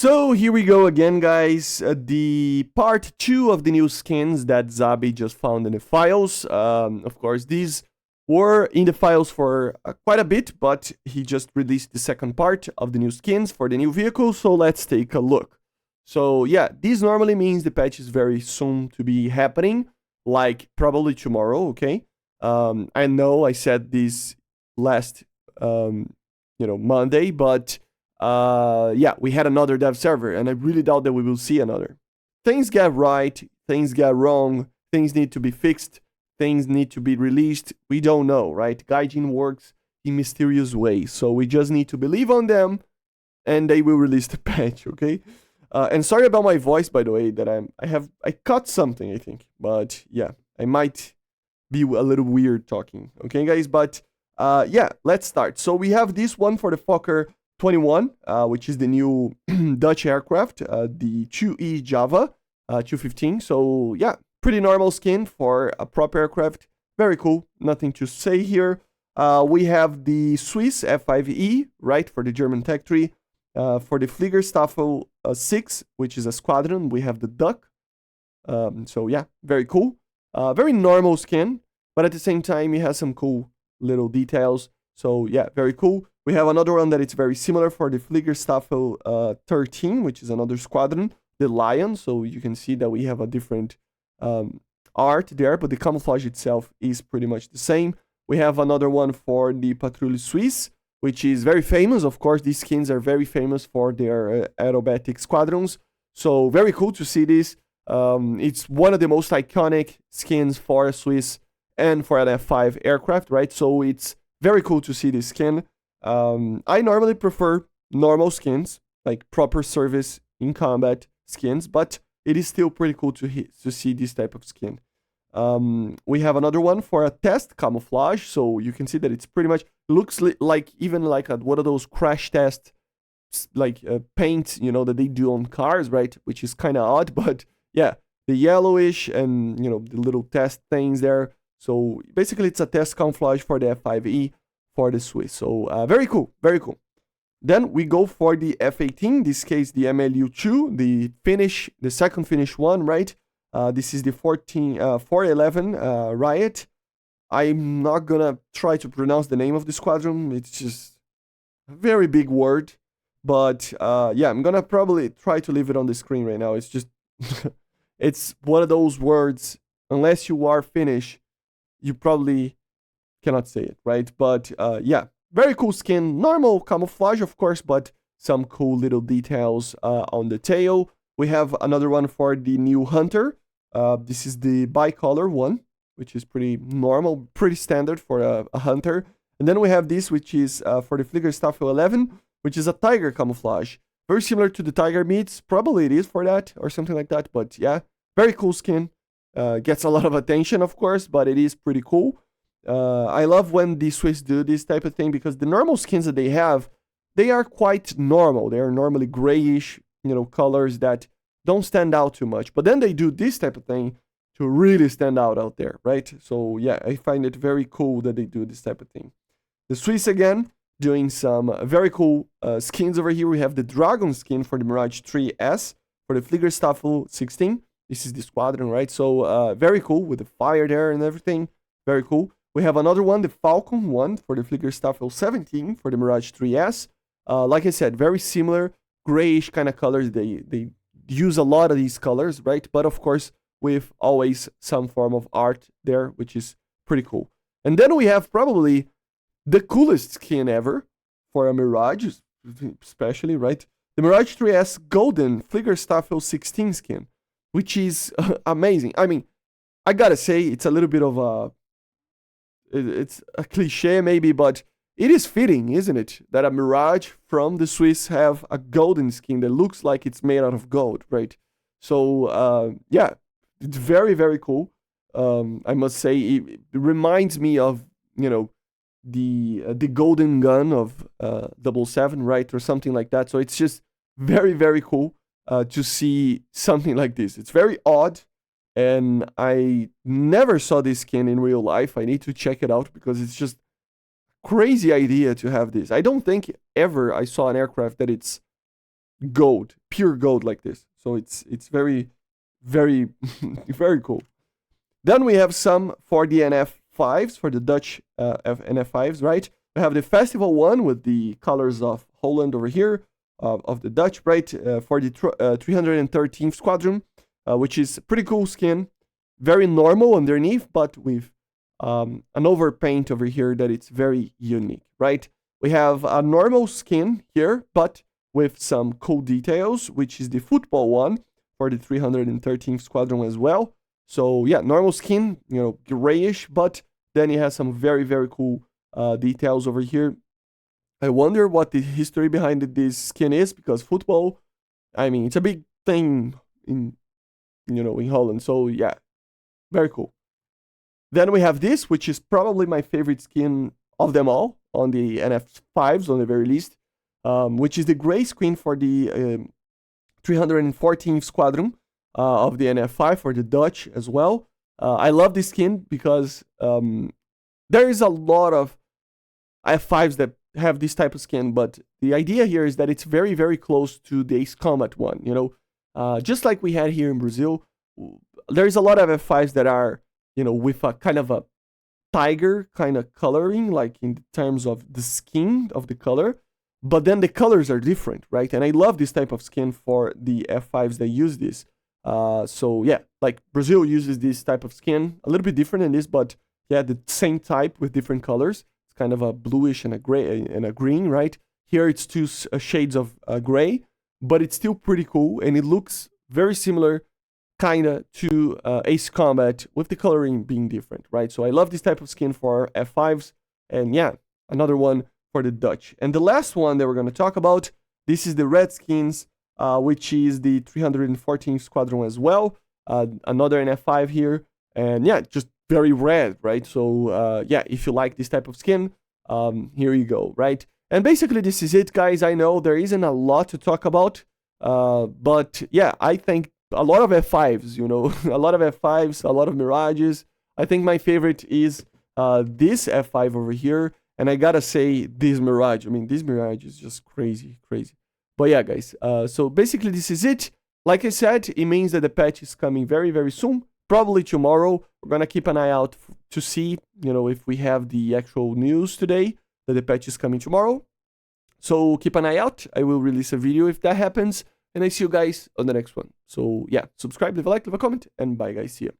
So here we go again, guys. The part 2 of the new skins that Zabi just found in the files. Of course, these were in the files for quite a bit, but he just released the second part of the new skins for the new vehicle, so let's take a look. So yeah, this normally means the patch is very soon to be happening, like probably tomorrow, okay? I know I said this last, Monday, but yeah, we had another dev server, and I really doubt that we will see another. Things get right, things get wrong, things need to be fixed, things need to be released. We don't know, right? Gaijin works in mysterious ways, so we just need to believe on them, and they will release the patch, okay? And sorry about my voice, by the way, that I cut something, I think, but yeah, I might be a little weird talking, okay, guys? But yeah, let's start. So we have this one for the Fokker 21, which is the new Dutch aircraft, the 2E Java 215. So yeah, pretty normal skin for a prop aircraft. Very cool. Nothing to say here. We have the Swiss F5E, right, for the German tech tree. For the Fliegerstaffel 6, which is a squadron, we have the duck. So yeah, very cool. Very normal skin, but at the same time, it has some cool little details. So yeah, very cool. We have another one that it's very similar for the Fliegerstaffel 13, which is another squadron, the lion. So you can see that we have a different art there, but the camouflage itself is pretty much the same. We have another one for the Patrouille Suisse, which is very famous. Of course, these skins are very famous for their aerobatic squadrons. So very cool to see this. It's one of the most iconic skins for a Swiss and for an F5 aircraft, right? So it's very cool to see this skin. I normally prefer normal skins, like proper service in combat skins, but it is still pretty cool to see this type of skin. We have another one for a test camouflage, so you can see that it's pretty much looks like even like one of those crash test like paint, that they do on cars, right? Which is kind of odd, but yeah, the yellowish and the little test things there. So basically, it's a test camouflage for the F5E for the Swiss. So very cool, very cool. Then we go for the F18, in this case the MLU2, the second Finnish one, right? This is the 411 Riot. I'm not gonna try to pronounce the name of the squadron. It's just a very big word. But yeah, I'm gonna probably try to leave it on the screen right now. It's just, it's one of those words, unless you are Finnish, you probably cannot say it, right? But yeah, very cool skin. Normal camouflage, of course, but some cool little details on the tail. We have another one for the new Hunter. This is the bicolor one, which is pretty normal, pretty standard for a Hunter. And then we have this, which is for the Fliegerstaffel 11, which is a Tiger camouflage. Very similar to the Tiger meats. Probably it is for that or something like that. But yeah, very cool skin. Gets a lot of attention, of course, but it is pretty cool. I love when the Swiss do this type of thing because the normal skins that they have, they are quite normal. They are normally grayish, colors that don't stand out too much. But then they do this type of thing to really stand out there, right? So yeah, I find it very cool that they do this type of thing. The Swiss again, doing some very cool skins over here. We have the Dragon skin for the Mirage 3S for the Fliegerstaffel 16. This is the squadron, right? So very cool with the fire there and everything. Very cool. We have another one, the Falcon one for the Fliegerstaffel 17 for the Mirage 3S. Like I said, very similar grayish kind of colors. They use a lot of these colors, right? But of course, with always some form of art there, which is pretty cool. And then we have probably the coolest skin ever for a Mirage, especially, right? The Mirage 3S Golden Fliegerstaffel 16 skin, which is amazing. I mean, I gotta say, it's a little bit of it's a cliche maybe, but it is fitting, isn't it? That a Mirage from the Swiss have a golden skin that looks like it's made out of gold, right? So yeah, it's very, very cool. I must say, it reminds me of, the golden gun of 007, right? Or something like that. So it's just very, very cool to see something like this. It's very odd. And I never saw this skin in real life. I need to check it out because it's just crazy idea to have this. I don't think ever I saw an aircraft that it's gold, pure gold like this. So it's very, very, very cool. Then we have some for the NF5s, for the Dutch NF5s, right? We have the festival one with the colors of Holland over here, of the Dutch, right? For the 313th Squadron, which is a pretty cool skin. Very normal underneath, but with an overpaint over here that it's very unique, right? We have a normal skin here, but with some cool details, which is the football one for the 313th Squadron as well. So yeah, normal skin, you know, grayish, but then it has some very, very cool details over here. I wonder what the history behind this skin is, because football, I mean, it's a big thing in, you know, in Holland. So yeah, very cool. Then we have this, which is probably my favorite skin of them all on the NF5s, on the very least, which is the gray skin for the 314th Squadron of the NF5 for the Dutch as well. I love this skin because there is a lot of F5s that have this type of skin, but the idea here is that it's very, very close to the Ace Combat one, you know, just like we had here in Brazil. There's a lot of F5s that are, you know, with a kind of a tiger kind of coloring, like in terms of the skin of the color, but then the colors are different, right? And I love this type of skin for the F5s that use this. So yeah, like Brazil uses this type of skin, a little bit different than this, but yeah, the same type with different colors. It's kind of a bluish and a gray and a green, right? Here it's two shades of gray, but it's still pretty cool, and it looks very similar kinda to Ace Combat, with the coloring being different, right? So I love this type of skin for F5s, and yeah, another one for the Dutch. And the last one that we're going to talk about, this is the Redskins, which is the 314th Squadron as well. Another NF5 here, and yeah, just very red, right? So yeah, if you like this type of skin, here you go, right? And basically this is it, guys. I know there isn't a lot to talk about, but yeah, I think a lot of F5s, you know, a lot of F5s, a lot of Mirages. I think my favorite is this F5 over here, and I gotta say this Mirage. I mean, this Mirage is just crazy, crazy. But yeah, guys, so basically this is it. Like I said, it means that the patch is coming very, very soon, probably tomorrow. We're gonna keep an eye out to see, you know, if we have the actual news today that the patch is coming tomorrow. So keep an eye out. I will release a video if that happens. And I see you guys on the next one. So yeah, subscribe, leave a like, leave a comment, and bye guys, see ya.